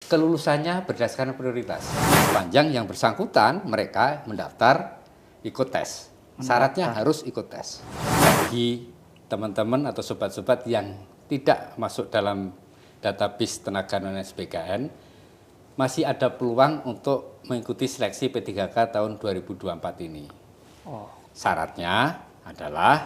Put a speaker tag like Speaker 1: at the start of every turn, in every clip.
Speaker 1: kelulusannya berdasarkan prioritas. Sepanjang yang bersangkutan mereka mendaftar ikut tes. Syaratnya harus ikut tes. Bagi teman-teman atau sobat-sobat yang tidak masuk dalam database tenaga non-SBKN, masih ada peluang untuk mengikuti seleksi P3K tahun 2024 ini. Syaratnya adalah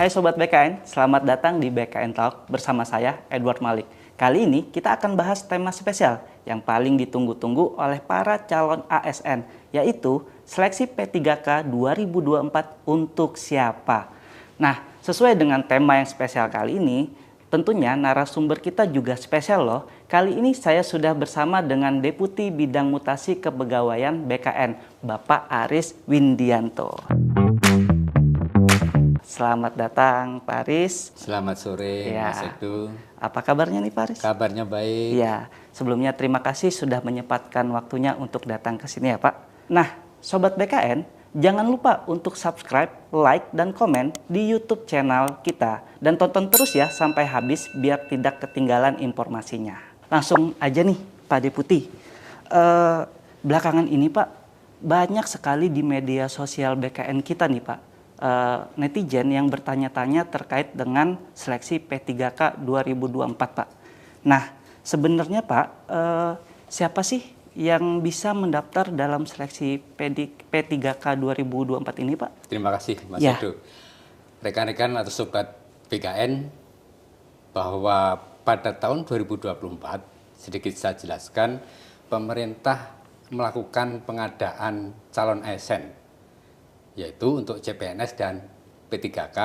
Speaker 2: Hai Sobat BKN, selamat datang di BKN Talk bersama saya, Edward Malik. Kali ini kita akan bahas tema spesial yang paling ditunggu-tunggu oleh para calon ASN, yaitu seleksi P3K 2024 untuk siapa? Nah, sesuai dengan tema yang spesial kali ini, tentunya narasumber kita juga spesial loh. Kali ini saya sudah bersama dengan Deputi Bidang Mutasi Kepegawaian BKN, Bapak Aris Windianto. Selamat datang Pak Aris.
Speaker 1: Selamat sore Mas Edo.
Speaker 2: Apa kabarnya nih Pak Aris?
Speaker 1: Kabarnya baik.
Speaker 2: Ya, sebelumnya terima kasih sudah menyempatkan waktunya untuk datang ke sini ya Pak. Nah, Sobat BKN, jangan lupa untuk subscribe, like, dan komen di YouTube channel kita. Dan tonton terus ya sampai habis biar tidak ketinggalan informasinya. Langsung aja nih Pak Deputi. Belakangan ini Pak, banyak sekali di media sosial BKN kita nih Pak. Netizen yang bertanya-tanya terkait dengan seleksi P3K 2024 Pak. Nah, sebenarnya Pak, siapa sih yang bisa mendaftar dalam seleksi P3K 2024 ini Pak?
Speaker 1: Terima kasih Mas Edo. Rekan-rekan atau sobat BKN, bahwa pada tahun 2024, sedikit saya jelaskan, pemerintah melakukan pengadaan calon ASN, yaitu untuk CPNS dan P3K,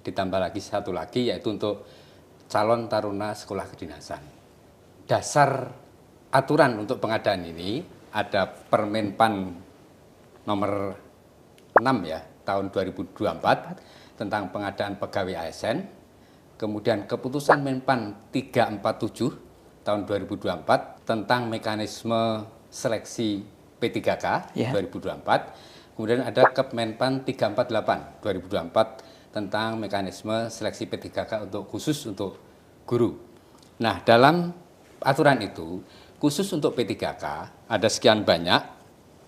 Speaker 1: ditambah lagi satu lagi yaitu untuk calon taruna sekolah kedinasan. Dasar aturan untuk pengadaan ini ada Permenpan nomor 6 ya, tahun 2024 tentang pengadaan pegawai ASN, kemudian keputusan Menpan 347 tahun 2024 tentang mekanisme seleksi P3K 2024. Kemudian ada Kemenpan 348 2024 tentang mekanisme seleksi P3K khusus untuk guru. Nah, dalam aturan itu, khusus untuk P3K ada sekian banyak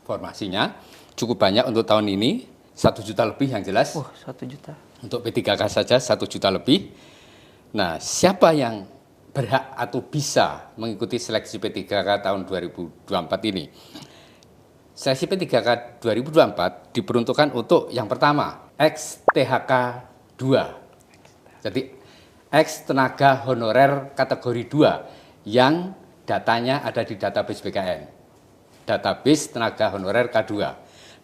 Speaker 1: formasinya, cukup banyak untuk tahun ini, 1 juta lebih yang jelas.
Speaker 2: 1 juta.
Speaker 1: Untuk P3K saja 1 juta lebih. Nah, siapa yang berhak atau bisa mengikuti seleksi P3K tahun 2024 ini? Seleksi P3K 2024 diperuntukkan untuk yang pertama, ex-THK 2. Jadi, ex-tenaga honorer kategori 2 yang datanya ada di database BKN. Database tenaga honorer K2.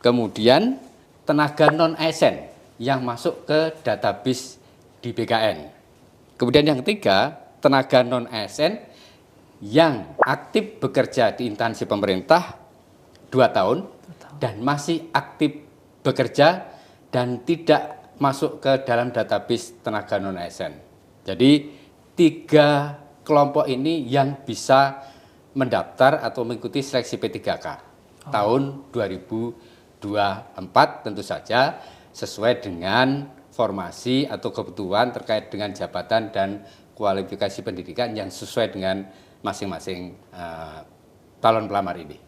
Speaker 1: Kemudian, tenaga non-ASN yang masuk ke database di BKN. Kemudian yang ketiga, tenaga non-ASN yang aktif bekerja di instansi pemerintah 2 tahun dan masih aktif bekerja dan tidak masuk ke dalam database tenaga non-ASN. Jadi 3 kelompok ini yang bisa mendaftar atau mengikuti seleksi P3K tahun 2024, tentu saja sesuai dengan formasi atau kebutuhan terkait dengan jabatan dan kualifikasi pendidikan yang sesuai dengan masing-masing calon pelamar ini.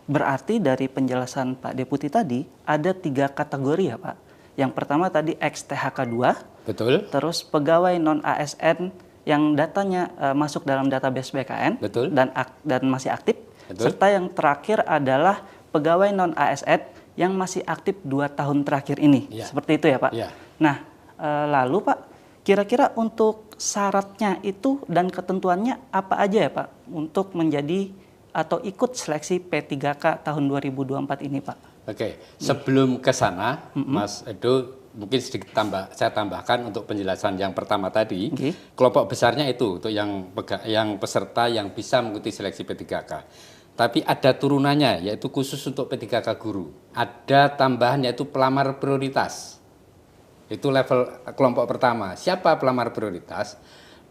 Speaker 2: Berarti dari penjelasan Pak Deputi tadi ada 3 kategori ya Pak. Yang pertama tadi ex-THK 2.
Speaker 1: Betul.
Speaker 2: Terus pegawai non-ASN yang datanya masuk dalam database BKN.
Speaker 1: Betul.
Speaker 2: Dan masih aktif.
Speaker 1: Betul.
Speaker 2: Serta yang terakhir adalah pegawai non-ASN yang masih aktif 2 tahun terakhir ini.
Speaker 1: Ya.
Speaker 2: Seperti itu ya Pak.
Speaker 1: Ya.
Speaker 2: Nah, lalu Pak, kira-kira untuk syaratnya itu dan ketentuannya apa aja ya Pak untuk menjadi atau ikut seleksi P3K tahun 2024 ini Pak?
Speaker 1: Oke, sebelum ke sana, Mas Edo, mungkin sedikit saya tambahkan untuk penjelasan yang pertama tadi. Kelompok besarnya itu untuk yang peserta yang bisa mengikuti seleksi P3K. Tapi ada turunannya, yaitu khusus untuk P3K guru. Ada tambahan yaitu pelamar prioritas. Itu level kelompok pertama. Siapa pelamar prioritas?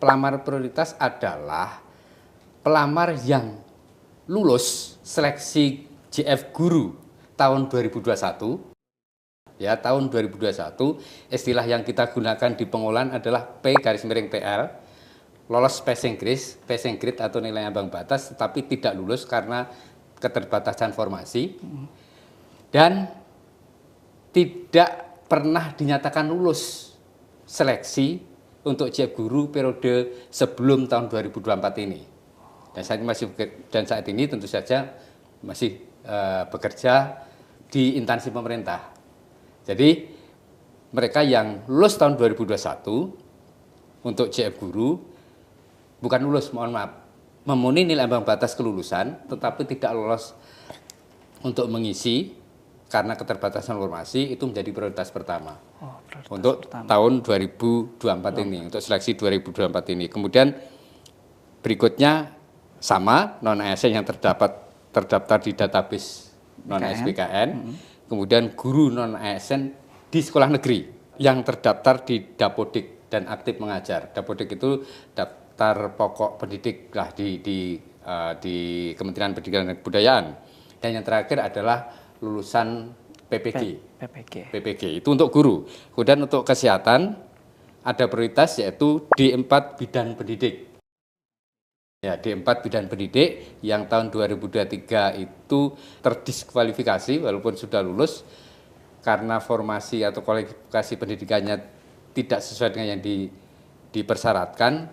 Speaker 1: Pelamar prioritas adalah pelamar yang lulus seleksi JF Guru tahun 2021, ya tahun 2021, istilah yang kita gunakan di pengolahan adalah P-TL, lolos passing grade atau nilai ambang batas, tetapi tidak lulus karena keterbatasan formasi, dan tidak pernah dinyatakan lulus seleksi untuk JF Guru periode sebelum tahun 2024 ini. Dan saat ini tentu saja masih bekerja di instansi pemerintah. Jadi mereka yang lulus tahun 2021 untuk JF Guru bukan lulus, mohon maaf, memenuhi nilai ambang batas kelulusan, tetapi tidak lolos untuk mengisi karena keterbatasan formasi, itu menjadi prioritas pertama untuk tahun 2024 ini, untuk seleksi 2024 ini. Kemudian berikutnya sama, non-ASN yang terdaftar di database non-SBKN, kemudian guru non-ASN di sekolah negeri yang terdaftar di Dapodik dan aktif mengajar. Dapodik itu daftar pokok pendidik lah di Kementerian Pendidikan dan Kebudayaan. Dan yang terakhir adalah lulusan PPG. Itu untuk guru. Kemudian untuk kesehatan ada prioritas yaitu D4 bidan pendidik. Ya, D4 bidan pendidik yang tahun 2023 itu terdiskualifikasi walaupun sudah lulus karena formasi atau kualifikasi pendidikannya tidak sesuai dengan yang dipersyaratkan,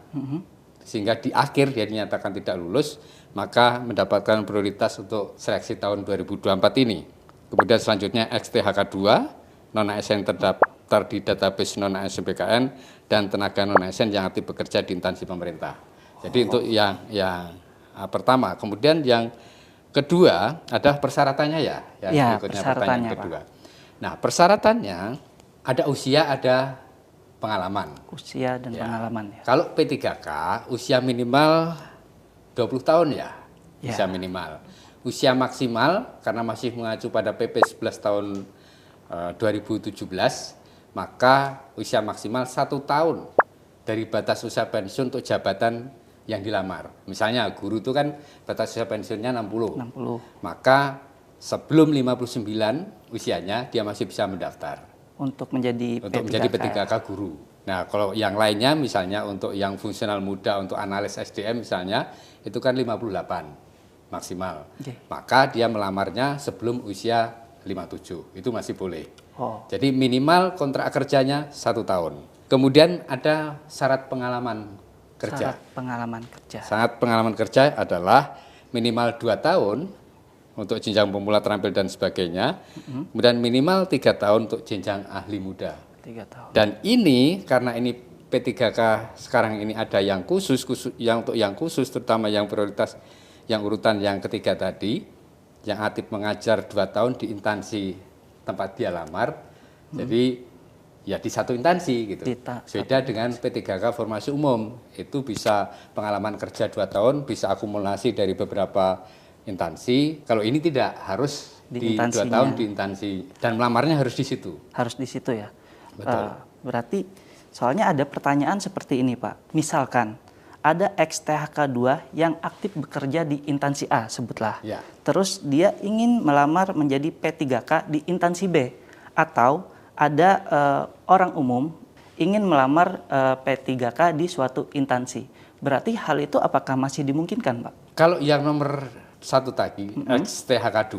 Speaker 1: sehingga di akhir dia dinyatakan tidak lulus, maka mendapatkan prioritas untuk seleksi tahun 2024 ini. Kemudian selanjutnya XTHK2, non-ASN terdaftar di database non-ASN BKN, dan tenaga non-ASN yang aktif bekerja di instansi pemerintah. Jadi untuk yang pertama. Kemudian yang kedua adalah persyaratannya ya berikutnya pertanyaan kedua. Pak. Nah, persyaratannya ada usia, ada pengalaman.
Speaker 2: Usia dan pengalaman ya.
Speaker 1: Kalau P3K usia minimal 20 tahun ya. Usia minimal. Usia maksimal karena masih mengacu pada PP 11 tahun 2017, maka usia maksimal 1 tahun dari batas usia pensiun untuk jabatan yang dilamar. Misalnya guru itu kan batas usia pensiunnya 60. Maka sebelum 59 usianya dia masih bisa mendaftar
Speaker 2: untuk menjadi
Speaker 1: P3K guru. Nah, kalau yang lainnya misalnya untuk yang fungsional muda, untuk analis SDM misalnya, itu kan 58 maksimal. Maka dia melamarnya sebelum usia 57, itu masih boleh. Jadi minimal kontrak kerjanya 1 tahun. Kemudian ada syarat pengalaman kerja. Syarat pengalaman kerja adalah minimal 2 tahun untuk jenjang pemula terampil dan sebagainya, kemudian minimal 3 tahun untuk jenjang ahli muda.
Speaker 2: 3 tahun.
Speaker 1: Dan ini karena ini P3K sekarang ini ada yang khusus untuk yang khusus, terutama yang prioritas, yang urutan yang ketiga tadi, yang aktif mengajar 2 tahun di instansi tempat dia lamar, jadi ya di satu instansi gitu. Beda dengan P3K formasi umum, itu bisa pengalaman kerja 2 tahun, bisa akumulasi dari beberapa instansi. Kalau ini tidak, harus di 2 tahun di instansi, dan melamarnya harus di situ.
Speaker 2: Harus di situ ya.
Speaker 1: Betul.
Speaker 2: Berarti soalnya ada pertanyaan seperti ini Pak. Misalkan ada XTHK2 yang aktif bekerja di instansi A, sebutlah.
Speaker 1: Ya.
Speaker 2: Terus dia ingin melamar menjadi P3K di instansi B, atau ada orang umum ingin melamar P3K di suatu instansi. Berarti hal itu apakah masih dimungkinkan, Pak?
Speaker 1: Kalau yang nomor 1 tadi, XTHK2,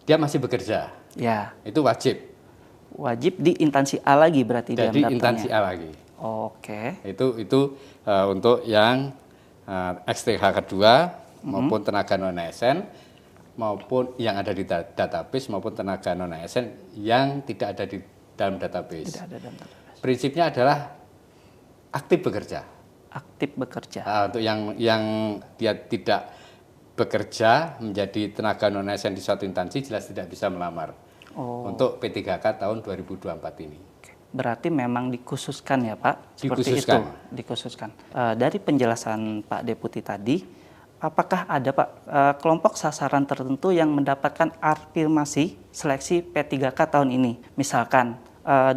Speaker 1: dia masih bekerja.
Speaker 2: Ya.
Speaker 1: Itu wajib.
Speaker 2: Wajib di instansi A lagi berarti dia
Speaker 1: di instansi A lagi.
Speaker 2: Oke.
Speaker 1: Itu untuk yang XTHK2 maupun tenaga non-ASN, maupun yang ada di database, maupun tenaga non-ASN yang tidak ada di dalam database.
Speaker 2: Tidak ada dalam database.
Speaker 1: Prinsipnya adalah aktif bekerja.
Speaker 2: Aktif bekerja.
Speaker 1: Untuk yang dia tidak bekerja menjadi tenaga non-ASN di suatu instansi, jelas tidak bisa melamar. Untuk P3K tahun 2024 ini.
Speaker 2: Berarti memang dikhususkan ya Pak?
Speaker 1: Dikhususkan.
Speaker 2: Dikhususkan. Dari penjelasan Pak Deputi tadi, apakah ada Pak kelompok sasaran tertentu yang mendapatkan afirmasi seleksi P3K tahun ini? Misalkan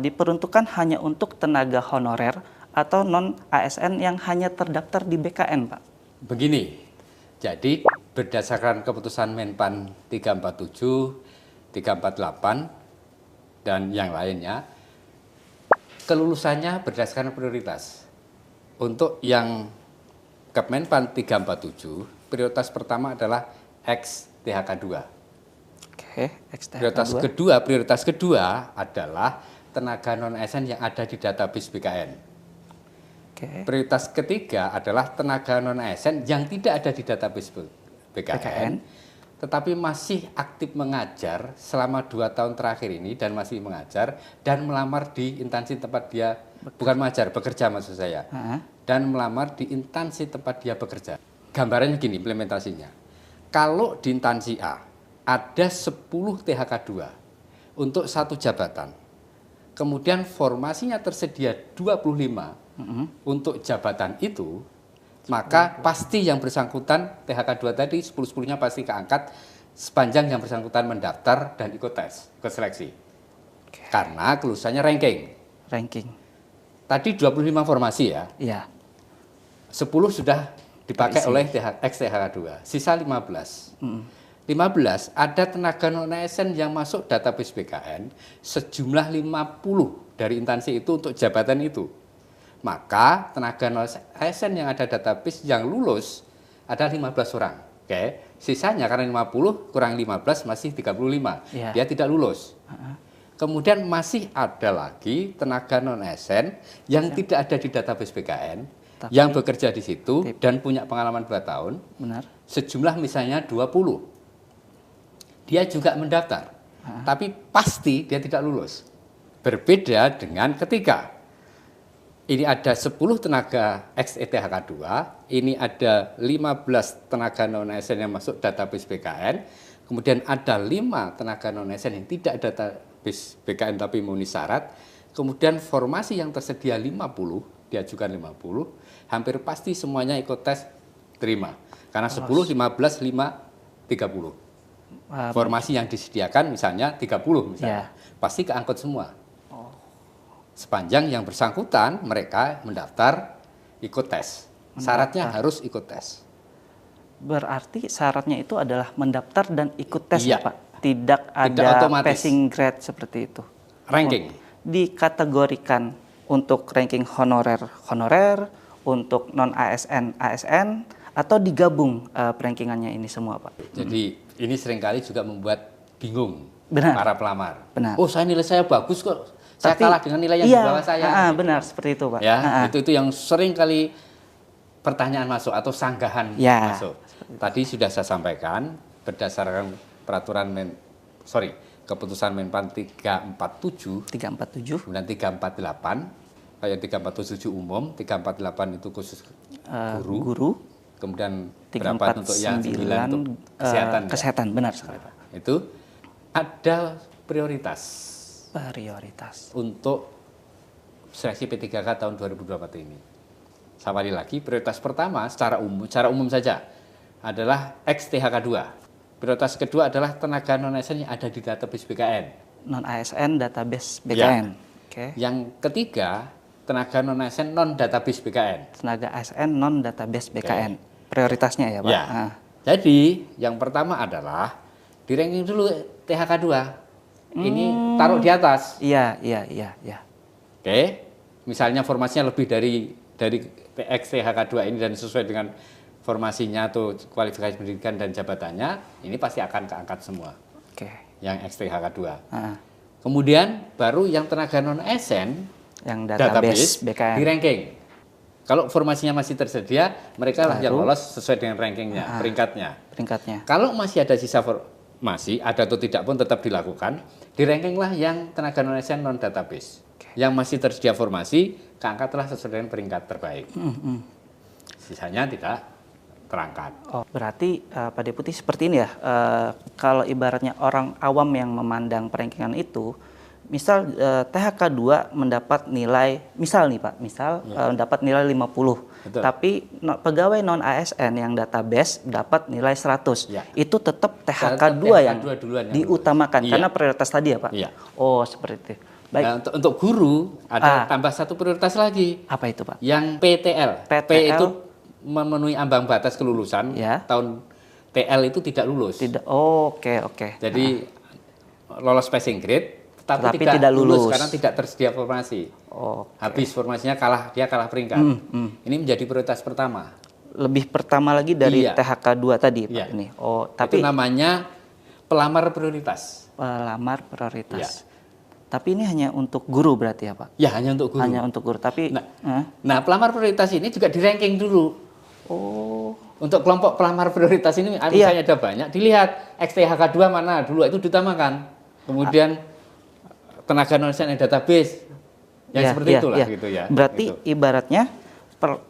Speaker 2: diperuntukkan hanya untuk tenaga honorer atau non-ASN yang hanya terdaftar di BKN, Pak?
Speaker 1: Begini, jadi berdasarkan keputusan Menpan 347, 348, dan yang lainnya, kelulusannya berdasarkan prioritas. Untuk yang Kemenpan 347, prioritas pertama adalah XTHK2.
Speaker 2: Oke,
Speaker 1: Prioritas kedua adalah tenaga non-ASN yang ada di database BKN.
Speaker 2: Oke.
Speaker 1: Prioritas ketiga adalah tenaga non-ASN yang tidak ada di database BKN, tetapi masih aktif mengajar selama 2 tahun terakhir ini dan masih mengajar dan melamar di instansi tempat dia bukan mengajar, bekerja maksud saya. Dan melamar di instansi tempat dia bekerja. Gambarannya gini implementasinya. Kalau di instansi A ada 10 THK2 untuk satu jabatan. Kemudian formasinya tersedia 25 untuk jabatan itu, maka pasti yang bersangkutan THK2 tadi 10-10-nya pasti keangkat sepanjang yang bersangkutan mendaftar dan ikut tes, ikut seleksi. Karena kelulusannya ranking. Tadi 25 formasi ya.
Speaker 2: Iya.
Speaker 1: 10 sudah dipakai oleh XTHK2, sisa 15. 15 ada tenaga non-ASN yang masuk database BKN sejumlah 50 dari instansi itu untuk jabatan itu. Maka tenaga non-ASN yang ada database yang lulus ada 15 orang. Oke, sisanya karena 50 kurang 15 masih 35.
Speaker 2: Ya.
Speaker 1: Dia tidak lulus. Kemudian masih ada lagi tenaga non-ASN yang tidak ada di database BKN, yang bekerja di situ dan punya pengalaman 2 tahun.
Speaker 2: Benar.
Speaker 1: Sejumlah misalnya 20. Dia juga mendaftar, tapi pasti dia tidak lulus. Berbeda dengan ketika ini ada 10 tenaga XTHK2, ini ada 15 tenaga non-ASN yang masuk database BKN, kemudian ada 5 tenaga non-ASN yang tidak database BKN tapi memenuhi syarat, kemudian formasi yang tersedia 50, diajukan 50, hampir pasti semuanya ikut tes terima. Karena 10, 15, 5, 30. Formasi yang disediakan misalnya 30 misalnya, pasti keangkut semua. Sepanjang yang bersangkutan mereka mendaftar ikut tes. Syaratnya harus ikut tes.
Speaker 2: Berarti syaratnya itu adalah mendaftar dan ikut tes
Speaker 1: Iya.
Speaker 2: ya Pak? Tidak ada
Speaker 1: otomatis.
Speaker 2: passing grade seperti itu.
Speaker 1: Ranking.
Speaker 2: Dikategorikan untuk ranking honorer, untuk non ASN, atau digabung rankingannya ini semua Pak?
Speaker 1: Jadi ini seringkali juga membuat bingung para pelamar.
Speaker 2: Benar.
Speaker 1: Oh, nilai saya bagus kok. Saya kalah dengan nilai yang di bawah saya. Gitu.
Speaker 2: Benar, seperti itu Pak.
Speaker 1: Ya, itu yang sering kali pertanyaan masuk atau sanggahan masuk. Tadi sudah saya sampaikan berdasarkan peraturan keputusan Menpan 347, kemudian 348, kayak 347 umum, 348 itu khusus guru. Kemudian berapa untuk yang 9 untuk kesehatan.
Speaker 2: Benar sekali Pak.
Speaker 1: Itu ada prioritas untuk seleksi P3K tahun 2024 ini. Sekali lagi, prioritas pertama secara umum saja adalah XTHK2. Prioritas kedua adalah tenaga non-ASN yang ada di database BKN.
Speaker 2: Non-ASN database BKN.
Speaker 1: Ya. Yang ketiga, tenaga non-ASN non-database BKN.
Speaker 2: Tenaga ASN non-database BKN. Prioritasnya ya Pak?
Speaker 1: Ya. Jadi, yang pertama adalah di ranking dulu THK2. Ini taruh di atas.
Speaker 2: Iya.
Speaker 1: Oke. Misalnya formasinya lebih dari XTHK2 ini dan sesuai dengan formasinya atau kualifikasi pendidikan dan jabatannya, ini pasti akan keangkat semua.
Speaker 2: Oke.
Speaker 1: Yang XTHK2. Kemudian baru yang tenaga non-ASN
Speaker 2: yang database BKN
Speaker 1: di ranking. Kalau formasinya masih tersedia, mereka lah yang lolos sesuai dengan rankingnya, peringkatnya. Kalau masih ada sisa formasi, ada atau tidak pun tetap dilakukan, di ranking lah yang tenaga non-ASN non-database. Yang masih tersedia formasi, keangkatlah sesuai dengan peringkat terbaik. Sisanya tidak terangkat.
Speaker 2: Oh, berarti Pak Deputi seperti ini ya, kalau ibaratnya orang awam yang memandang perankingan itu, misal THK2 mendapat nilai, misal nih Pak, mendapat nilai 50.
Speaker 1: Betul.
Speaker 2: Tapi pegawai non ASN yang database dapat nilai 100.
Speaker 1: Ya.
Speaker 2: Itu tetap THK2 yang diutamakan karena prioritas tadi ya Pak.
Speaker 1: Iya.
Speaker 2: Oh, seperti itu. Baik.
Speaker 1: Nah, untuk guru ada tambah satu prioritas lagi.
Speaker 2: Apa itu Pak?
Speaker 1: Yang PTL. P itu memenuhi ambang batas kelulusan tahun TL itu tidak lulus.
Speaker 2: Tidak. Oh, oke.
Speaker 1: Jadi lolos passing grade,
Speaker 2: Tetapi
Speaker 1: tetapi tidak lulus
Speaker 2: lulus.
Speaker 1: karena tidak tersedia formasi. Habis formasinya dia kalah peringkat. Ini menjadi prioritas pertama.
Speaker 2: Lebih pertama lagi dari
Speaker 1: Iya.
Speaker 2: THK 2 tadi, Pak,
Speaker 1: Iya.
Speaker 2: ini. Oh,
Speaker 1: Itu
Speaker 2: tapi
Speaker 1: namanya pelamar prioritas.
Speaker 2: pelamar prioritas.
Speaker 1: Iya.
Speaker 2: Tapi ini hanya untuk guru berarti ya, Pak?
Speaker 1: Ya, hanya untuk guru.
Speaker 2: Hanya untuk guru. Tapi
Speaker 1: Nah, pelamar prioritas ini juga di ranking dulu.
Speaker 2: oh,
Speaker 1: Untuk kelompok pelamar prioritas ini, misalnya ada banyak, dilihat XTHK 2 mana dulu itu ditamakan. Kemudian tenaga non-ASN database, yang seperti itulah gitu ya.
Speaker 2: Berarti
Speaker 1: gitu.
Speaker 2: ibaratnya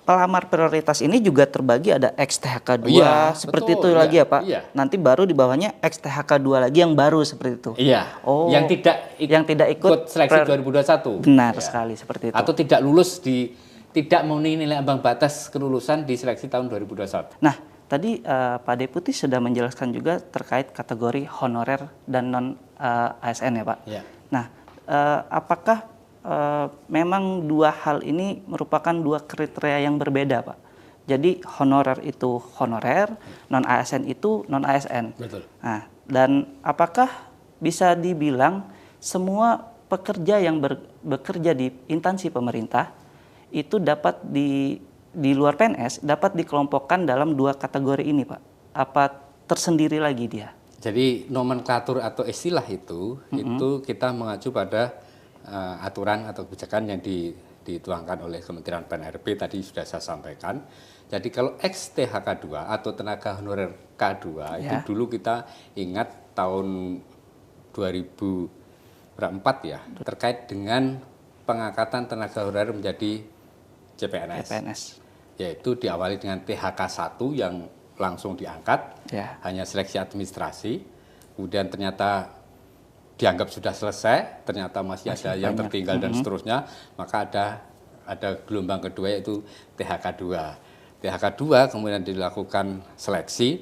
Speaker 2: pelamar prioritas ini juga terbagi ada XTHK 2
Speaker 1: Iya,
Speaker 2: seperti
Speaker 1: betul,
Speaker 2: itu lagi
Speaker 1: iya,
Speaker 2: ya, Pak?
Speaker 1: iya.
Speaker 2: Nanti baru di bawahnya XTHK 2 lagi yang baru seperti itu.
Speaker 1: Iya,
Speaker 2: Oh,
Speaker 1: yang tidak
Speaker 2: ikut
Speaker 1: seleksi 2021.
Speaker 2: Benar
Speaker 1: Ya.
Speaker 2: sekali seperti itu.
Speaker 1: Atau tidak lulus tidak memenuhi nilai ambang batas kelulusan di seleksi tahun 2021.
Speaker 2: Nah, tadi Pak Deputi sudah menjelaskan juga terkait kategori honorer dan non ASN ya, Pak.
Speaker 1: Ya.
Speaker 2: Nah, apakah memang dua hal ini merupakan dua kriteria yang berbeda, Pak? Jadi honorer itu honorer, non ASN itu non ASN.
Speaker 1: Betul.
Speaker 2: Nah, dan apakah bisa dibilang semua pekerja yang bekerja di instansi pemerintah itu dapat di luar PNS dapat dikelompokkan dalam dua kategori ini, Pak? Apa tersendiri lagi dia?
Speaker 1: Jadi nomenklatur atau istilah itu kita mengacu pada aturan atau kebijakan yang dituangkan oleh Kementerian PNRB tadi sudah saya sampaikan. Jadi kalau XTHK 2 atau tenaga honorer K2 itu dulu kita ingat tahun 2004 ya, terkait dengan pengangkatan tenaga honorer menjadi CPNS. Yaitu diawali dengan THK 1 yang langsung diangkat, hanya seleksi administrasi, kemudian ternyata dianggap sudah selesai, ternyata masih ada yang tertinggal dan seterusnya, maka ada gelombang kedua yaitu THK 2. THK 2 kemudian dilakukan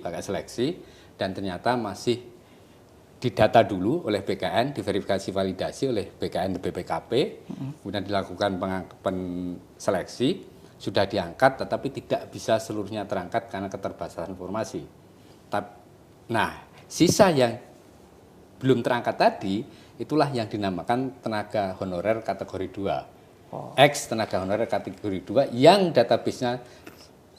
Speaker 1: pakai seleksi, dan ternyata masih didata dulu oleh BKN, diverifikasi validasi oleh BKN dan BPKP, kemudian dilakukan seleksi, sudah diangkat tetapi tidak bisa seluruhnya terangkat karena keterbatasan informasi. Nah, sisa yang belum terangkat tadi, itulah yang dinamakan tenaga honorer kategori 2. Ex tenaga honorer kategori 2 yang database-nya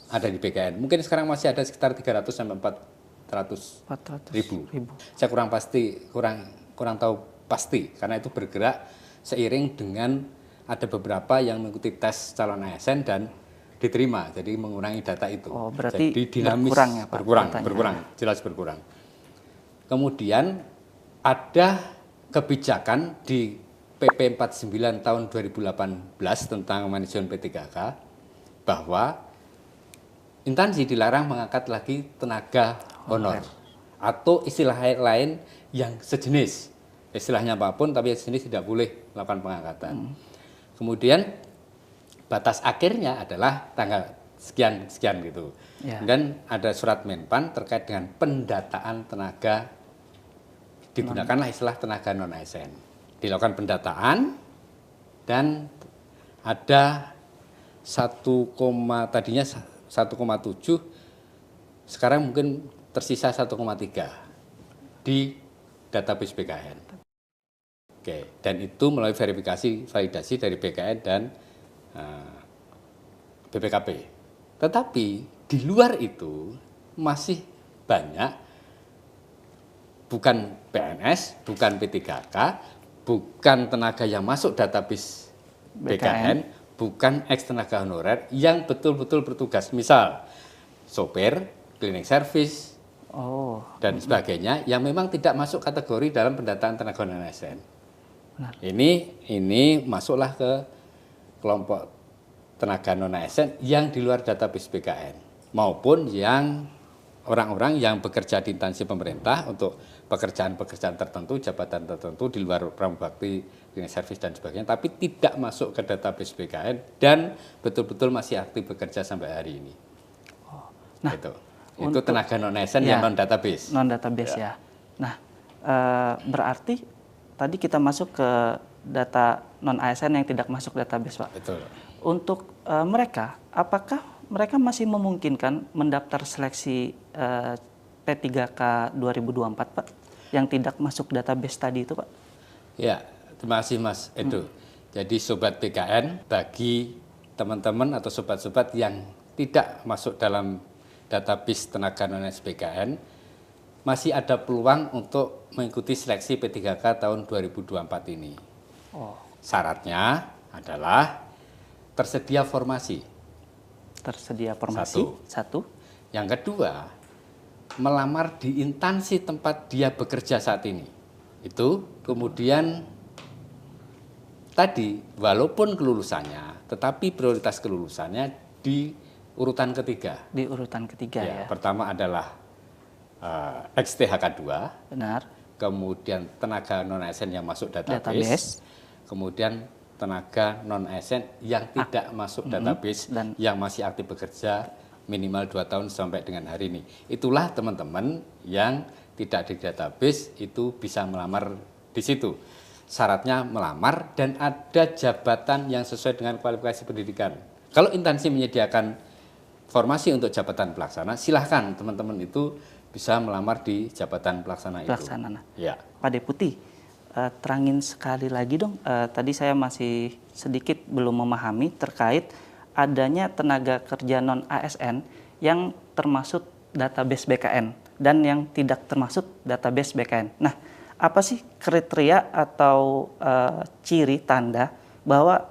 Speaker 1: ada di BKN. Mungkin sekarang masih ada sekitar 300 sampai 400 ribu. Saya kurang tahu pasti, karena itu bergerak seiring dengan ada beberapa yang mengikuti tes calon ASN dan diterima, jadi mengurangi data itu.
Speaker 2: Oh, berarti
Speaker 1: jadi dinamis,
Speaker 2: berkurang ya, Pak?
Speaker 1: berkurang, jelas berkurang. Kemudian ada kebijakan di PP 49 tahun 2018 tentang manajemen P3K bahwa instansi dilarang mengangkat lagi tenaga honor atau istilah lain yang sejenis. Istilahnya apapun tapi sejenis tidak boleh melakukan pengangkatan. Kemudian batas akhirnya adalah tanggal sekian gitu. Dan ada surat Menpan terkait dengan pendataan tenaga, digunakanlah istilah tenaga non ASN. Dilakukan pendataan dan ada tadinya 1,7, sekarang mungkin tersisa 1,3 di database BKN. Oke, dan itu melalui verifikasi validasi dari BKN dan BPKP. Tetapi di luar itu masih banyak bukan PNS, bukan P3K, bukan tenaga yang masuk database BKN, bukan ex tenaga honorer yang betul-betul bertugas. Misal sopir, cleaning service, dan sebagainya yang memang tidak masuk kategori dalam pendataan tenaga non ASN. Ini masuklah ke kelompok tenaga non ASN yang di luar database BKN maupun yang orang-orang yang bekerja di instansi pemerintah untuk pekerjaan-pekerjaan tertentu, jabatan tertentu di luar pramugari, cleaning service dan sebagainya, tapi tidak masuk ke database BKN dan betul-betul masih aktif bekerja sampai hari ini. Nah, itu tenaga non ASN yang non database.
Speaker 2: Non database ya. Nah, berarti tadi kita masuk ke data non ASN yang tidak masuk database, Pak.
Speaker 1: Betul.
Speaker 2: Untuk mereka, apakah mereka masih memungkinkan mendaftar seleksi P3K 2024 Pak, yang tidak masuk database tadi itu Pak?
Speaker 1: Ya, terima kasih Mas Edo. Jadi Sobat BKN, bagi teman-teman atau sobat-sobat yang tidak masuk dalam database tenaga non-ASN BKN, masih ada peluang untuk mengikuti seleksi P3K tahun 2024 ini. Syaratnya adalah tersedia formasi.
Speaker 2: Tersedia formasi, satu.
Speaker 1: Yang kedua, melamar di instansi tempat dia bekerja saat ini. Itu kemudian tadi, walaupun kelulusannya, tetapi prioritas kelulusannya di urutan ketiga.
Speaker 2: Di urutan ketiga ya.
Speaker 1: Pertama adalah XTHK 2.
Speaker 2: Benar.
Speaker 1: Kemudian tenaga non-ASN yang masuk database. Kemudian tenaga non-ASN yang tidak masuk database dan yang masih aktif bekerja minimal 2 tahun sampai dengan hari ini. Itulah teman-teman yang tidak di database itu bisa melamar di situ. Syaratnya melamar dan ada jabatan yang sesuai dengan kualifikasi pendidikan. Kalau instansi menyediakan formasi untuk jabatan pelaksana, silahkan teman-teman itu bisa melamar di jabatan pelaksana itu. Ya.
Speaker 2: Pak Deputi, terangin sekali lagi dong, tadi saya masih sedikit belum memahami terkait adanya tenaga kerja non-ASN yang termasuk database BKN dan yang tidak termasuk database BKN. Nah, apa sih kriteria atau ciri tanda bahwa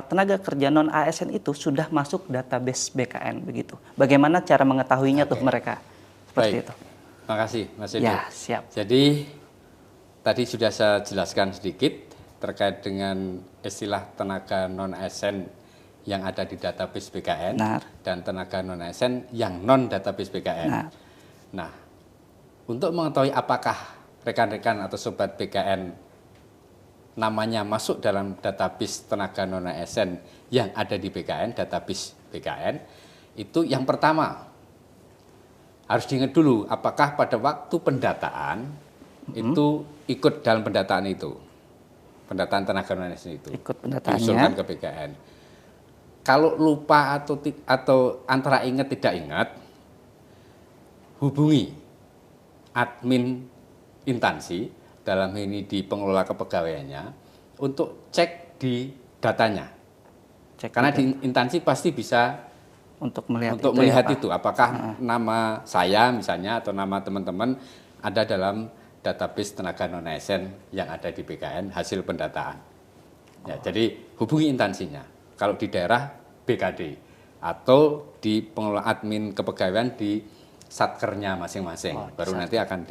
Speaker 2: tenaga kerja non-ASN itu sudah masuk database BKN begitu? Bagaimana cara mengetahuinya tuh mereka? Seperti itu.
Speaker 1: Terima kasih Mas Edo.
Speaker 2: Ya, siap.
Speaker 1: Jadi tadi sudah saya jelaskan sedikit terkait dengan istilah tenaga non-ASN yang ada di database BKN.
Speaker 2: Benar.
Speaker 1: Dan tenaga non-ASN yang non-database BKN.
Speaker 2: Benar.
Speaker 1: Nah, untuk mengetahui apakah rekan-rekan atau sobat BKN namanya masuk dalam database tenaga non-ASN yang ada di BKN, database BKN, itu yang pertama harus diingat dulu apakah pada waktu pendataan itu ikut dalam pendataan itu. Pendataan tenaga non-ASN itu.
Speaker 2: Ikut pendataannya.
Speaker 1: Diusulkan ke BKN. Kalau lupa atau antara ingat tidak ingat, hubungi admin instansi, dalam ini di pengelola kepegawaiannya, untuk cek di datanya. Karena di instansi pasti bisa
Speaker 2: untuk melihat
Speaker 1: itu, apakah nama saya misalnya atau nama teman-teman ada dalam database tenaga non-ASN yang ada di BKN hasil pendataan. Ya, jadi hubungi instansinya. Kalau di daerah BKD atau di pengelola admin kepegawaian di satkernya masing-masing, baru nanti akan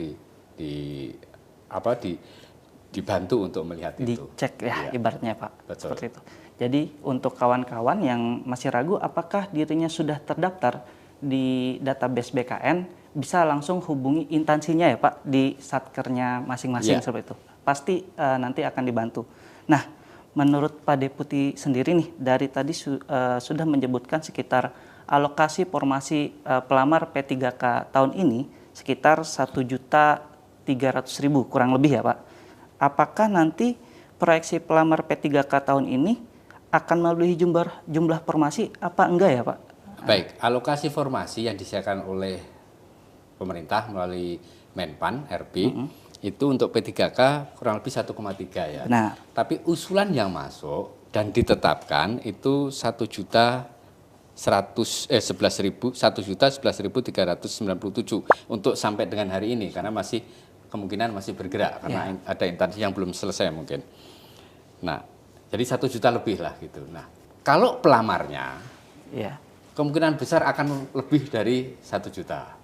Speaker 1: dibantu untuk melihat itu.
Speaker 2: Dicek ya, ibaratnya Pak.
Speaker 1: Betul.
Speaker 2: Seperti itu. Jadi untuk kawan-kawan yang masih ragu apakah dirinya sudah terdaftar di database BKN, bisa langsung hubungi instansinya ya Pak di satkernya masing-masing seperti itu. Pasti nanti akan dibantu. Nah, menurut Pak Deputi sendiri nih, dari tadi sudah menyebutkan sekitar alokasi formasi pelamar P3K tahun ini sekitar 1.300.000 kurang lebih ya Pak. Apakah nanti proyeksi pelamar P3K tahun ini akan melebihi jumlah formasi apa enggak ya Pak?
Speaker 1: Baik, alokasi formasi yang disediakan oleh pemerintah melalui Menpan RB itu untuk P3K kurang lebih 1,3 ya.
Speaker 2: Benar.
Speaker 1: Tapi usulan yang masuk dan ditetapkan itu 1.11.397 untuk sampai dengan hari ini, karena kemungkinan masih bergerak karena ada instansi yang belum selesai mungkin. Nah, jadi 1 juta lebih lah gitu. Nah, kalau pelamarnya kemungkinan besar akan lebih dari 1 juta.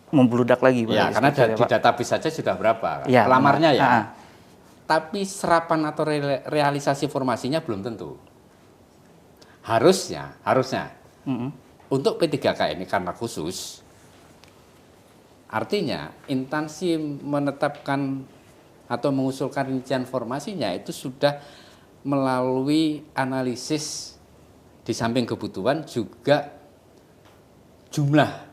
Speaker 2: Membludak lagi
Speaker 1: ya, karena di database saja sudah berapa
Speaker 2: ya,
Speaker 1: pelamarnya ya. Tapi serapan atau realisasi formasinya belum tentu. Harusnya untuk P3K ini karena khusus, artinya instansi menetapkan atau mengusulkan rincian formasinya itu sudah melalui analisis di samping kebutuhan juga jumlah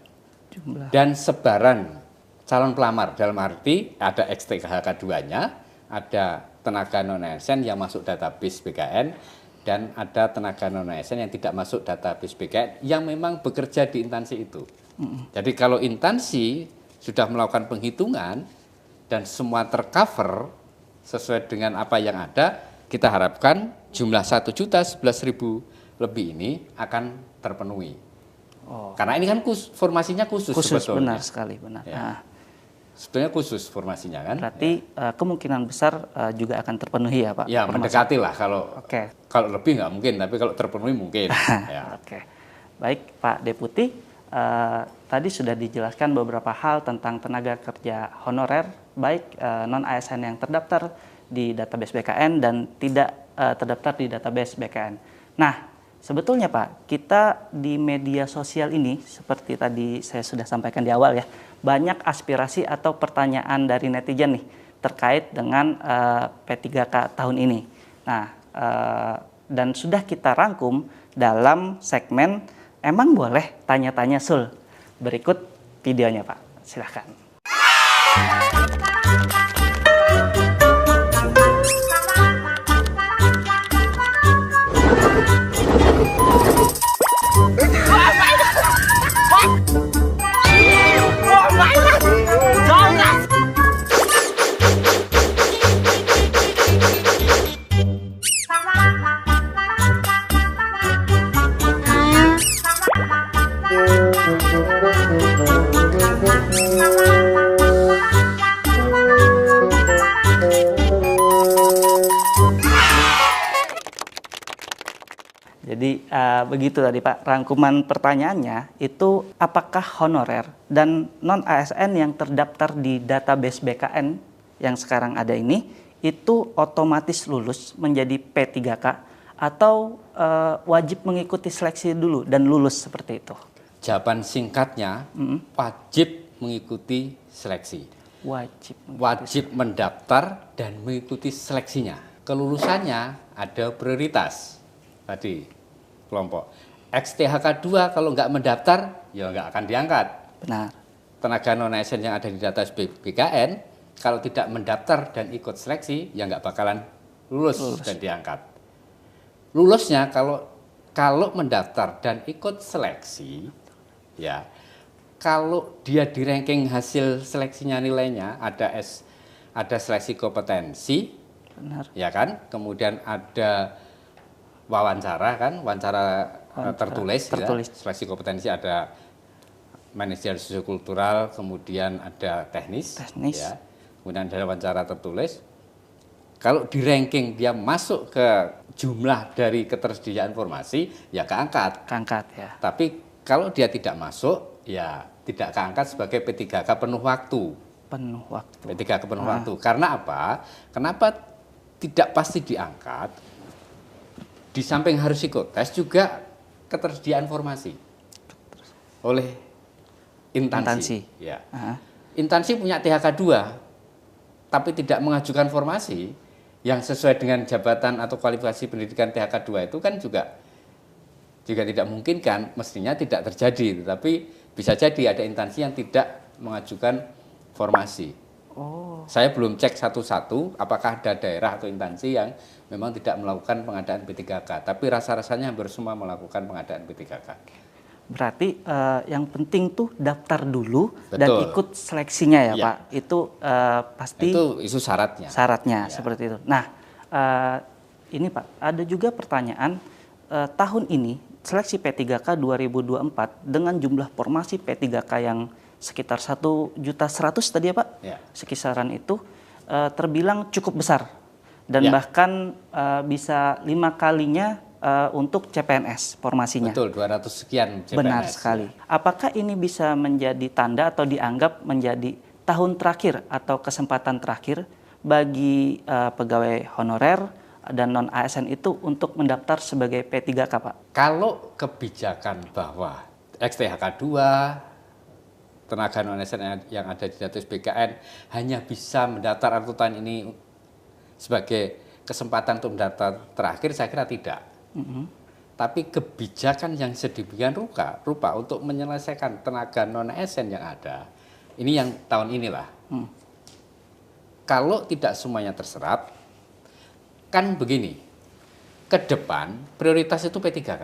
Speaker 1: dan sebaran calon pelamar, dalam arti ada XTHK 2-nya, ada tenaga non-ASN yang masuk database BKN, dan ada tenaga non-ASN yang tidak masuk database BKN yang memang bekerja di instansi itu. Jadi kalau instansi sudah melakukan penghitungan dan semua tercover sesuai dengan apa yang ada, kita harapkan jumlah 1.011.000 lebih ini akan terpenuhi. Karena ini kan formasinya khusus sebetulnya.
Speaker 2: Benar sekali, benar.
Speaker 1: Ya.
Speaker 2: Nah,
Speaker 1: sebetulnya khusus formasinya kan.
Speaker 2: berarti kemungkinan besar juga akan terpenuhi ya Pak?
Speaker 1: Ya mendekati lah,
Speaker 2: Oke.
Speaker 1: kalau lebih nggak mungkin, tapi kalau terpenuhi mungkin. Ya.
Speaker 2: Oke. Baik Pak Deputi, tadi sudah dijelaskan beberapa hal tentang tenaga kerja honorer, baik non-ASN yang terdaftar di database BKN dan tidak terdaftar di database BKN. Nah, sebetulnya Pak, kita di media sosial ini, seperti tadi saya sudah sampaikan di awal ya, banyak aspirasi atau pertanyaan dari netizen nih terkait dengan P3K tahun ini. Nah, dan sudah kita rangkum dalam segmen Emang Boleh Tanya-Tanya Sul. Berikut videonya Pak, silahkan. Jadi begitu tadi Pak, rangkuman pertanyaannya itu apakah honorer dan non-ASN yang terdaftar di database BKN yang sekarang ada ini itu otomatis lulus menjadi P3K atau wajib mengikuti seleksi dulu dan lulus seperti itu?
Speaker 1: Jawaban singkatnya, wajib mengikuti seleksi. Wajib mendaftar dan mengikuti seleksinya. Kelulusannya ada prioritas. Tadi kelompok XTHK 2 kalau nggak mendaftar ya nggak akan diangkat.
Speaker 2: Benar.
Speaker 1: Tenaga non-ASN yang ada di data BKN kalau tidak mendaftar dan ikut seleksi ya nggak bakalan lulus dan diangkat. Lulusnya kalau mendaftar dan ikut seleksi ya, kalau dia di ranking hasil seleksinya nilainya ada seleksi kompetensi.
Speaker 2: Benar.
Speaker 1: Ya kan, kemudian ada wawancara kan, wawancara tertulis. Ya. Seleksi kompetensi ada manajerial sosiokultural, kemudian ada teknis. Ya. Kemudian ada wawancara tertulis. Kalau di ranking dia masuk ke jumlah dari ketersediaan informasi, ya keangkat.
Speaker 2: Keangkat ya.
Speaker 1: Tapi kalau dia tidak masuk, ya tidak keangkat sebagai P3K penuh waktu.
Speaker 2: Penuh waktu.
Speaker 1: P3K penuh waktu. Karena apa? Kenapa tidak pasti diangkat? Di samping harus ikut tes juga ketersediaan informasi oleh instansi. Ya. Instansi punya THK 2 tapi tidak mengajukan formasi yang sesuai dengan jabatan atau kualifikasi pendidikan THK 2 itu kan juga tidak mungkin kan, mestinya tidak terjadi, tetapi bisa jadi ada instansi yang tidak mengajukan formasi. Saya belum cek satu-satu apakah ada daerah atau instansi yang memang tidak melakukan pengadaan P3K, tapi rasa-rasanya hampir semua melakukan pengadaan P3K.
Speaker 2: Berarti yang penting tuh daftar dulu.
Speaker 1: Betul.
Speaker 2: Dan ikut seleksinya ya, Pak. Itu pasti
Speaker 1: itu isu syaratnya.
Speaker 2: Syaratnya seperti itu. Nah, ini Pak, ada juga pertanyaan tahun ini seleksi P3K 2024 dengan jumlah formasi P3K yang sekitar 1.100.000 tadi ya Pak, sekisaran itu terbilang cukup besar dan bahkan bisa 5 kalinya untuk CPNS formasinya.
Speaker 1: Betul, 200 sekian CPNS.
Speaker 2: Benar sekali. Apakah ini bisa menjadi tanda atau dianggap menjadi tahun terakhir atau kesempatan terakhir bagi pegawai honorer dan non-ASN itu untuk mendaftar sebagai P3K Pak?
Speaker 1: Kalau kebijakan bahwa XTHK 2 tenaga non-ASN yang ada di database BKN hanya bisa mendaftar atau tahun ini sebagai kesempatan untuk mendaftar terakhir, saya kira tidak. Tapi kebijakan yang sedemikian rupa untuk menyelesaikan tenaga non-ASN yang ada, ini yang tahun inilah. Kalau tidak semuanya terserap, kan begini, ke depan prioritas itu P3K.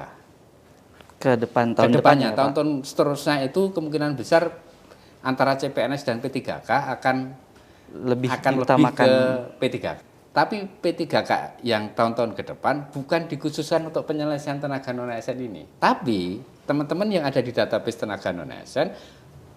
Speaker 2: Ke depan tahun depannya,
Speaker 1: tahun-tahun seterusnya itu kemungkinan besar antara CPNS dan P3K akan
Speaker 2: Lebih
Speaker 1: lebih
Speaker 2: diutamakan.
Speaker 1: ke P3K. Tapi P3K yang tahun-tahun ke depan bukan dikhususkan untuk penyelesaian tenaga non-ASN ini. Tapi teman-teman yang ada di database tenaga non-ASN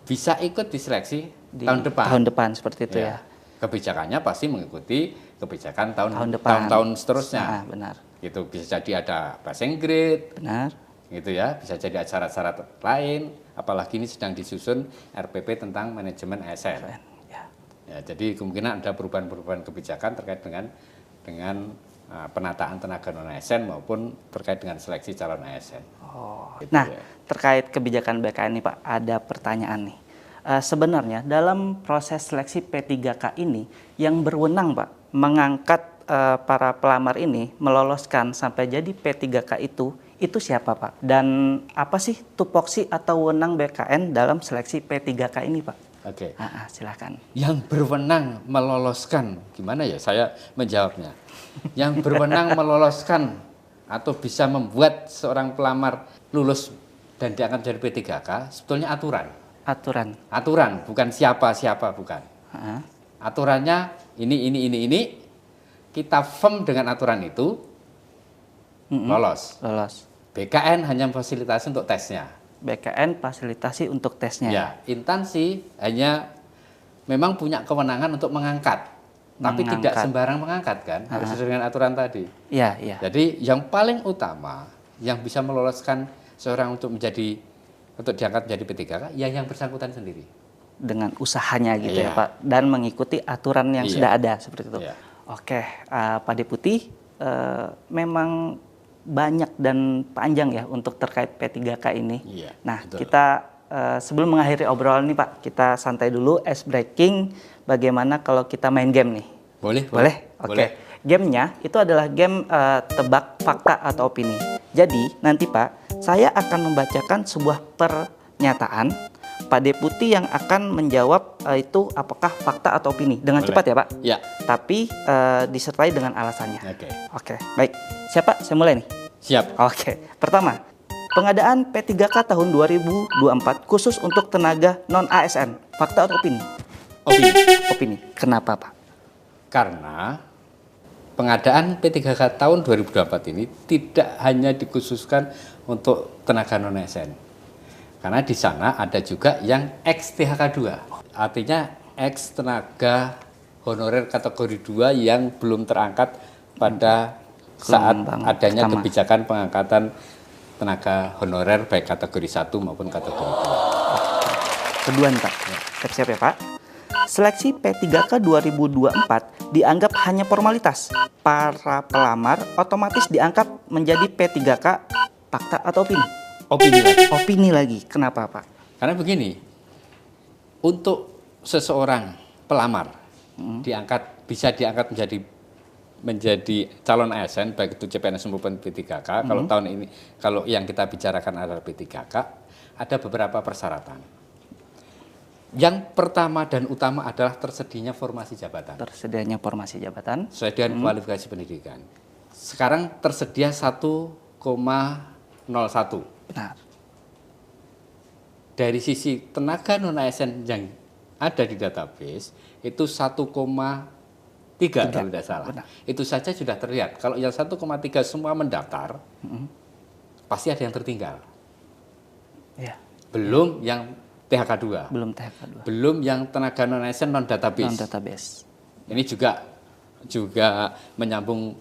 Speaker 1: bisa ikut diseleksi
Speaker 2: Di
Speaker 1: tahun depan.
Speaker 2: Tahun depan seperti itu ya.
Speaker 1: Kebijakannya pasti mengikuti kebijakan
Speaker 2: Tahun depan.
Speaker 1: tahun-tahun seterusnya.
Speaker 2: Ah, benar.
Speaker 1: Gitu, bisa jadi ada passing grade,
Speaker 2: Benar.
Speaker 1: gitu ya, bisa jadi syarat-syarat lain, apalagi ini sedang disusun RPP tentang manajemen ASN.
Speaker 2: Ya.
Speaker 1: Ya, jadi kemungkinan ada perubahan-perubahan kebijakan terkait dengan penataan tenaga non ASN maupun terkait dengan seleksi calon ASN.
Speaker 2: Oh.
Speaker 1: Gitu
Speaker 2: Nah,
Speaker 1: ya.
Speaker 2: terkait kebijakan BKN nih Pak, ada pertanyaan nih. Sebenarnya dalam proses seleksi P3K ini yang berwenang Pak mengangkat para pelamar ini meloloskan sampai jadi P3K itu siapa Pak? Dan apa sih tupoksi atau wewenang BKN dalam seleksi P3K ini Pak?
Speaker 1: Oke.
Speaker 2: Silakan.
Speaker 1: Yang berwenang meloloskan, gimana ya saya menjawabnya? Yang berwenang meloloskan atau bisa membuat seorang pelamar lulus dan diangkat menjadi P3K sebetulnya aturan. Aturan, bukan siapa-siapa, bukan. Aturannya ini. Kita firm dengan aturan itu, lolos. BKN hanya memfasilitasi untuk tesnya.
Speaker 2: BKN fasilitasi untuk tesnya.
Speaker 1: Ya, instansi hanya memang punya kewenangan untuk mengangkat. Tapi tidak sembarang mengangkat kan, harus sesuai dengan aturan tadi.
Speaker 2: Iya.
Speaker 1: Jadi yang paling utama yang bisa meloloskan seorang untuk diangkat menjadi P3K, ya yang bersangkutan sendiri.
Speaker 2: Dengan usahanya gitu ya Pak, dan mengikuti aturan yang sudah ada seperti itu. Oke, Pak Deputi, memang banyak dan panjang ya untuk terkait P3K ini. Nah, betul. Kita sebelum mengakhiri obrolan ini Pak, kita santai dulu, ice breaking. Bagaimana kalau kita main game nih? Boleh? Oke. Gamenya itu adalah game tebak fakta atau opini. Jadi nanti Pak, saya akan membacakan sebuah pernyataan. Pak Deputi yang akan menjawab itu apakah fakta atau opini dengan cepat ya Pak?
Speaker 1: Ya.
Speaker 2: Tapi disertai dengan alasannya.
Speaker 1: Oke.
Speaker 2: Baik. Siapa? Saya mulai nih.
Speaker 1: Siap.
Speaker 2: Oke. Pertama, pengadaan P3K tahun 2024 khusus untuk tenaga non ASN. Fakta atau opini? Opini. Kenapa Pak?
Speaker 1: Karena pengadaan P3K tahun 2024 ini tidak hanya dikhususkan untuk tenaga non ASN. Karena di sana ada juga yang ex-THK 2, artinya ex tenaga honorer kategori 2 yang belum terangkat pada saat adanya kebijakan pengangkatan tenaga honorer baik kategori 1 maupun kategori 2.
Speaker 2: Kedua nih Pak, siap ya Pak. Seleksi P3K 2024 dianggap hanya formalitas. Para pelamar otomatis diangkat menjadi P3K, fakta atau opini? Opini lagi. Kenapa Pak?
Speaker 1: Karena begini, untuk seseorang pelamar bisa diangkat menjadi calon ASN baik itu CPNS maupun P3K. Kalau tahun ini, kalau yang kita bicarakan adalah P3K, ada beberapa persyaratan. Yang pertama dan utama adalah tersedianya formasi jabatan. Sesuai dengan kualifikasi pendidikan. Sekarang tersedia 1,01.
Speaker 2: Benar.
Speaker 1: Dari sisi tenaga non ASN yang ada di database itu 1,3 kalau tidak salah.
Speaker 2: Benar.
Speaker 1: Itu saja sudah terlihat. Kalau yang 1,3 semua mendaftar, pasti ada yang tertinggal.
Speaker 2: Ya.
Speaker 1: Belum yang THK 2. Belum yang tenaga non ASN non database. Ini juga menyambung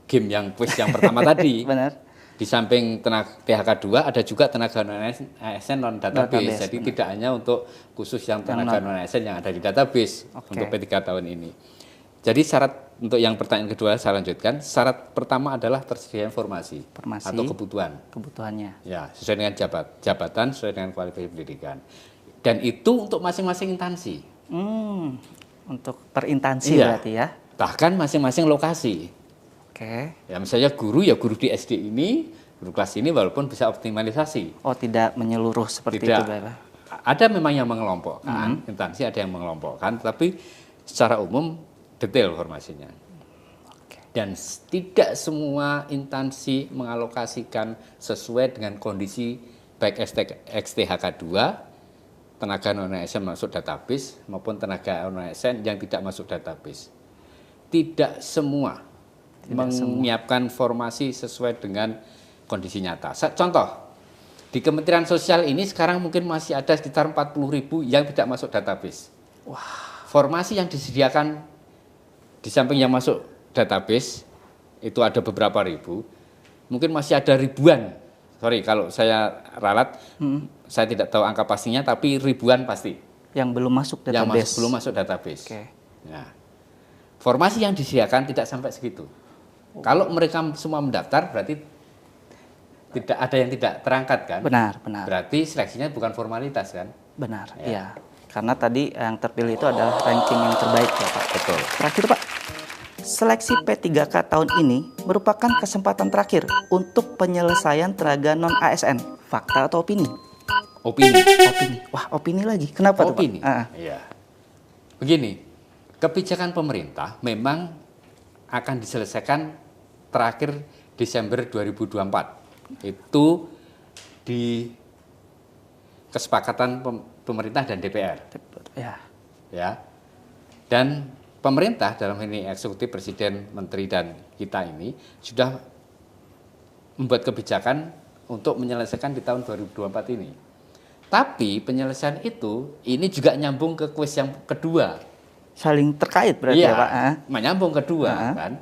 Speaker 1: game yang quiz yang pertama tadi.
Speaker 2: Benar.
Speaker 1: Di samping THK 2 ada juga tenaga non-ASN non-database. Jadi tidak hanya untuk khusus yang tenaga non-ASN yang ada di database untuk P3 tahun ini. Jadi syarat untuk yang pertanyaan kedua saya lanjutkan. Syarat pertama adalah tersedia informasi atau
Speaker 2: kebutuhannya.
Speaker 1: Ya, sesuai dengan jabatan, sesuai dengan kualifikasi pendidikan. Dan itu untuk masing-masing instansi.
Speaker 2: Untuk per instansi berarti ya.
Speaker 1: Bahkan masing-masing lokasi. Ya misalnya guru di SD ini, guru kelas ini walaupun bisa optimalisasi.
Speaker 2: Oh tidak menyeluruh seperti itu Bapak?
Speaker 1: Ada memang yang mengelompokkan, instansi ada yang mengelompokkan, tapi secara umum detail formasinya. Dan tidak semua instansi mengalokasikan sesuai dengan kondisi baik XTHK 2 tenaga non-ASN masuk database maupun tenaga non-ASN yang tidak masuk database. Tidak semua menyiapkan formasi sesuai dengan kondisi nyata. Contoh, di Kementerian Sosial ini sekarang mungkin masih ada sekitar 40.000 yang tidak masuk database.
Speaker 2: Wah.
Speaker 1: Formasi yang disediakan di samping yang masuk database itu ada beberapa ribu, mungkin masih ada ribuan. Sorry kalau saya ralat, saya tidak tahu angka pastinya, tapi ribuan pasti.
Speaker 2: Yang belum masuk database.
Speaker 1: Yang belum masuk database.
Speaker 2: Oke.
Speaker 1: Nah, formasi yang disediakan tidak sampai segitu. Kalau mereka semua mendaftar, berarti tidak ada yang tidak terangkat kan?
Speaker 2: Benar, benar.
Speaker 1: Berarti seleksinya bukan formalitas kan?
Speaker 2: Benar, iya. Karena tadi yang terpilih itu adalah ranking yang terbaik ya Pak.
Speaker 1: Betul.
Speaker 2: Terakhir Pak, seleksi P3K tahun ini merupakan kesempatan terakhir untuk penyelesaian tenaga non-ASN. Fakta atau opini?
Speaker 1: Opini.
Speaker 2: Opini. Wah, opini lagi. Kenapa tuh Pak?
Speaker 1: Opini. Iya. Begini, kebijakan pemerintah memang akan diselesaikan terakhir Desember 2024. Itu di kesepakatan pemerintah dan DPR.
Speaker 2: Ya.
Speaker 1: Ya. Dan pemerintah dalam ini eksekutif, presiden, menteri dan kita ini sudah membuat kebijakan untuk menyelesaikan di tahun 2024 ini. Tapi penyelesaian itu ini juga nyambung ke kuis yang kedua.
Speaker 2: Saling terkait berarti ya Pak?
Speaker 1: Menyambung kedua kan.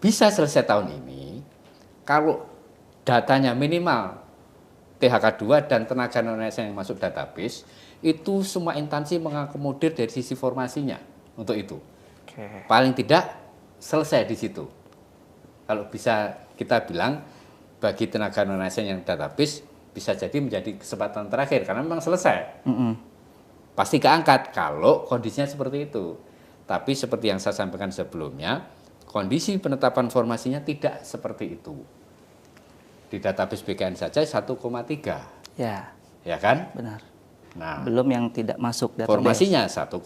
Speaker 1: Bisa selesai tahun ini kalau datanya minimal THK 2 dan tenaga non-ASN yang masuk database, itu semua instansi mengakomodir dari sisi formasinya untuk itu.
Speaker 2: Oke.
Speaker 1: Paling tidak selesai di situ. Kalau bisa kita bilang bagi tenaga non-ASN yang database bisa jadi menjadi kesempatan terakhir karena memang selesai. Pasti keangkat kalau kondisinya seperti itu. Tapi seperti yang saya sampaikan sebelumnya, kondisi penetapan formasinya tidak seperti itu. Di database BKN saja 1,3.
Speaker 2: Ya.
Speaker 1: Ya kan?
Speaker 2: Benar.
Speaker 1: Nah,
Speaker 2: Belum yang tidak masuk database.
Speaker 1: formasinya 1,01.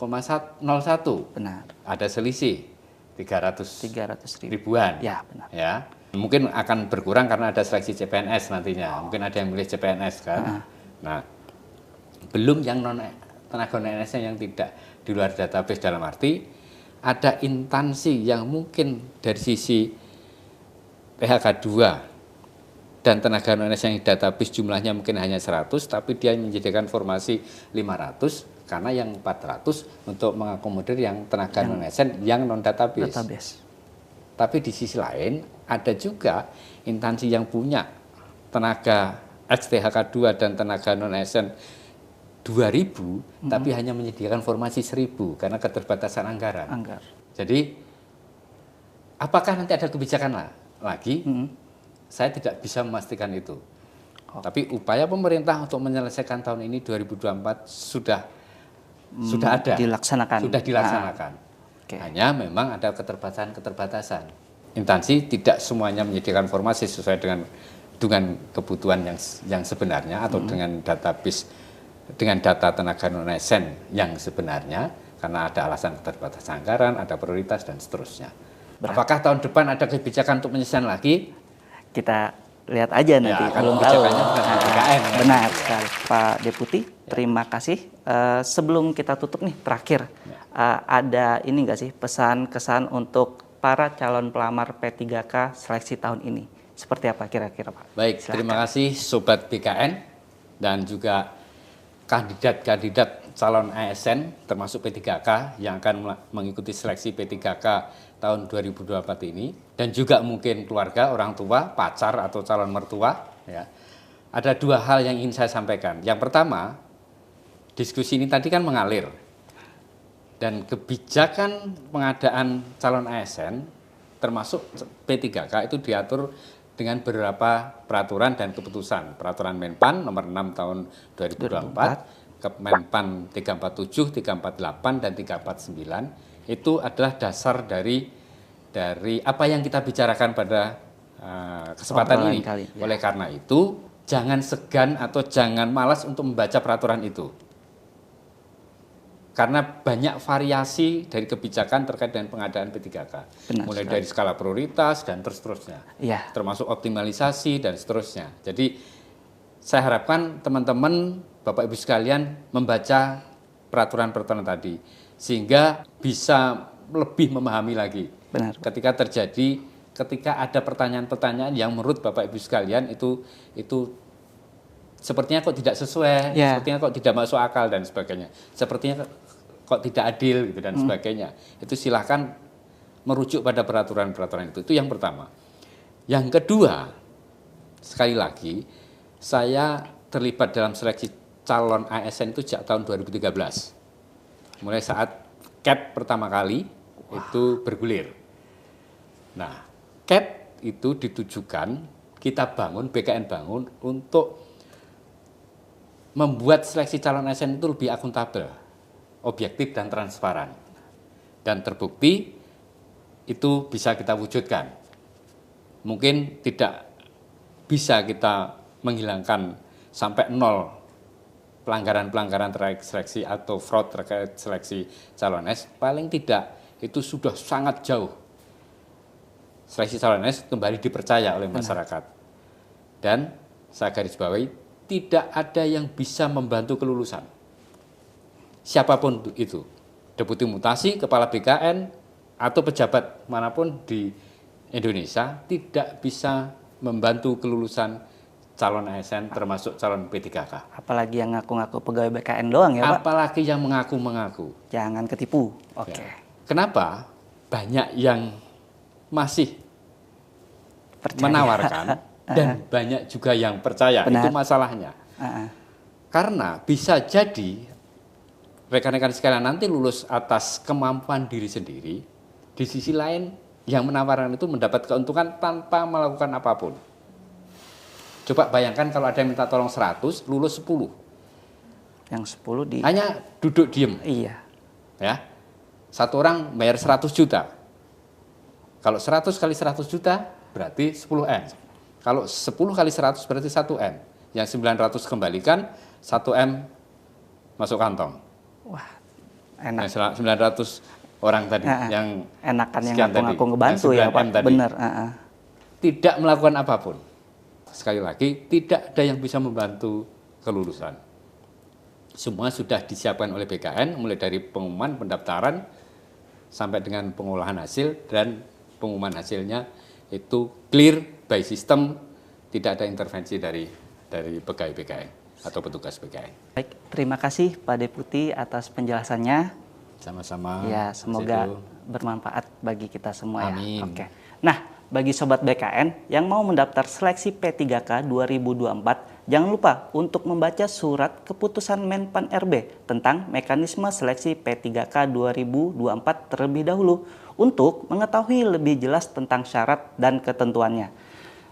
Speaker 2: Benar.
Speaker 1: Ada selisih 300
Speaker 2: 300.000.
Speaker 1: ribuan.
Speaker 2: Ya, benar.
Speaker 1: Ya. Mungkin akan berkurang karena ada seleksi CPNS nantinya. Mungkin ada yang milih CPNS kan. Nah, belum yang tenaga non-ASN yang tidak di luar database, dalam arti ada instansi yang mungkin dari sisi PHK 2 dan tenaga non-ASN yang database jumlahnya mungkin hanya 100, tapi dia menyediakan formasi 500 karena yang 400 untuk mengakomodir yang tenaga non-ASN yang non-database. Tapi di sisi lain ada juga instansi yang punya tenaga ex-THK 2 dan tenaga non-ASN 2.000, tapi hanya menyediakan formasi 1.000 karena keterbatasan anggaran. Jadi, apakah nanti ada kebijakan lagi? Saya tidak bisa memastikan itu. Tapi upaya pemerintah untuk menyelesaikan tahun ini 2024 sudah ada. Sudah dilaksanakan. Hanya memang ada keterbatasan. Instansi tidak semuanya menyediakan formasi sesuai dengan kebutuhan yang sebenarnya atau dengan database dengan data tenaga non-ASN yang sebenarnya karena ada alasan keterbatasan anggaran, ada prioritas dan seterusnya. Apakah tahun depan ada kebijakan untuk penyelesaian lagi?
Speaker 2: Kita lihat aja nanti.
Speaker 1: Kalau kebijakannya bukan BKN.
Speaker 2: Benar sekali, Pak Deputi. Terima kasih. Sebelum kita tutup nih, terakhir ada ini nggak sih pesan kesan untuk para calon pelamar P3K seleksi tahun ini? Seperti apa kira-kira Pak?
Speaker 1: Baik, silahkan. Terima kasih Sobat BKN dan juga kandidat-kandidat calon ASN termasuk P3K yang akan mengikuti seleksi P3K tahun 2024 ini, dan juga mungkin keluarga, orang tua, pacar atau calon mertua. Ya. Ada dua hal yang ingin saya sampaikan. Yang pertama, diskusi ini tadi kan mengalir, dan kebijakan pengadaan calon ASN termasuk P3K itu diatur dengan beberapa peraturan dan keputusan. Peraturan Menpan nomor 6 tahun 2024, Kemenpan 347, 348 dan 349 itu adalah dasar dari apa yang kita bicarakan pada kesempatan ini. Oleh karena itu, jangan segan atau jangan malas untuk membaca peraturan itu. Karena banyak variasi dari kebijakan terkait dengan pengadaan P3K. Mulai dari skala prioritas dan seterusnya. Termasuk optimalisasi dan seterusnya. Jadi saya harapkan teman-teman Bapak Ibu sekalian membaca peraturan-peraturan tadi sehingga bisa lebih memahami lagi.
Speaker 2: Benar.
Speaker 1: Ketika ada pertanyaan-pertanyaan yang menurut Bapak Ibu sekalian itu sepertinya kok tidak sesuai, sepertinya kok tidak masuk akal dan sebagainya. Sepertinya kok tidak adil gitu dan sebagainya. Itu silahkan merujuk pada peraturan-peraturan itu. Itu yang pertama. Yang kedua, sekali lagi saya terlibat dalam seleksi calon ASN itu sejak tahun 2013. Mulai saat CAT pertama kali itu bergulir. Nah, CAT itu ditujukan, kita bangun, BKN bangun untuk membuat seleksi calon ASN itu lebih akuntabel, objektif dan transparan. Dan terbukti itu bisa kita wujudkan. Mungkin tidak bisa kita menghilangkan sampai nol pelanggaran-pelanggaran terkait seleksi atau fraud terkait seleksi calon ASN, paling tidak itu sudah sangat jauh. Seleksi calon ASN kembali dipercaya oleh masyarakat. Dan saya garis bawahi, tidak ada yang bisa membantu kelulusan. Siapapun itu, deputi mutasi, kepala BKN, atau pejabat manapun di Indonesia tidak bisa membantu kelulusan calon ASN termasuk calon P3K.
Speaker 2: Apalagi yang ngaku-ngaku pegawai BKN doang ya Pak?
Speaker 1: Apalagi yang mengaku-mengaku.
Speaker 2: Jangan ketipu. Oke.
Speaker 1: Ya. Kenapa? Banyak yang masih menawarkan dan banyak juga yang percaya.
Speaker 2: Benar.
Speaker 1: Itu masalahnya. Karena bisa jadi rekan-rekan sekalian nanti lulus atas kemampuan diri sendiri, di sisi lain yang menawarkan itu mendapat keuntungan tanpa melakukan apapun. Coba bayangkan kalau ada yang minta tolong 100, lulus 10.
Speaker 2: Yang 10 di...
Speaker 1: Hanya duduk diem.
Speaker 2: Iya.
Speaker 1: Ya. Satu orang bayar 100 juta. Kalau 100 kali 100 juta berarti 10M. Kalau 10 kali 100 berarti 1M. Yang 900 kembalikan, 1M masuk kantong.
Speaker 2: Wah, enak.
Speaker 1: Yang 900 orang tadi yang
Speaker 2: enakan yang ngaku-ngaku
Speaker 1: tadi,
Speaker 2: ngebantu ya Pak. Bener.
Speaker 1: Tidak melakukan apapun. Sekali lagi, tidak ada yang bisa membantu kelulusan. Semua sudah disiapkan oleh BKN, mulai dari pengumuman, pendaftaran, sampai dengan pengolahan hasil, dan pengumuman hasilnya itu clear by system, tidak ada intervensi dari pegawai BKN atau petugas BKN.
Speaker 2: Baik, terima kasih Pak Deputi atas penjelasannya.
Speaker 1: Sama-sama.
Speaker 2: Ya, semoga bermanfaat bagi kita semua.
Speaker 1: Amin.
Speaker 2: Ya. Oke. Nah, bagi Sobat BKN yang mau mendaftar seleksi P3K 2024, jangan lupa untuk membaca surat keputusan Menpan RB tentang mekanisme seleksi P3K 2024 terlebih dahulu untuk mengetahui lebih jelas tentang syarat dan ketentuannya.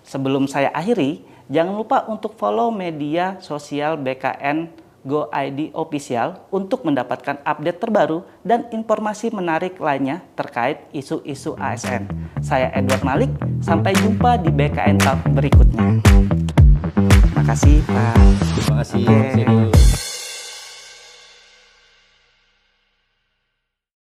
Speaker 2: Sebelum saya akhiri, jangan lupa untuk follow media sosial BKN Go ID Official untuk mendapatkan update terbaru dan informasi menarik lainnya terkait isu-isu ASN. Saya Edward Malik, sampai jumpa di BKN Talk berikutnya. Terima kasih Pak.
Speaker 1: Terima kasih.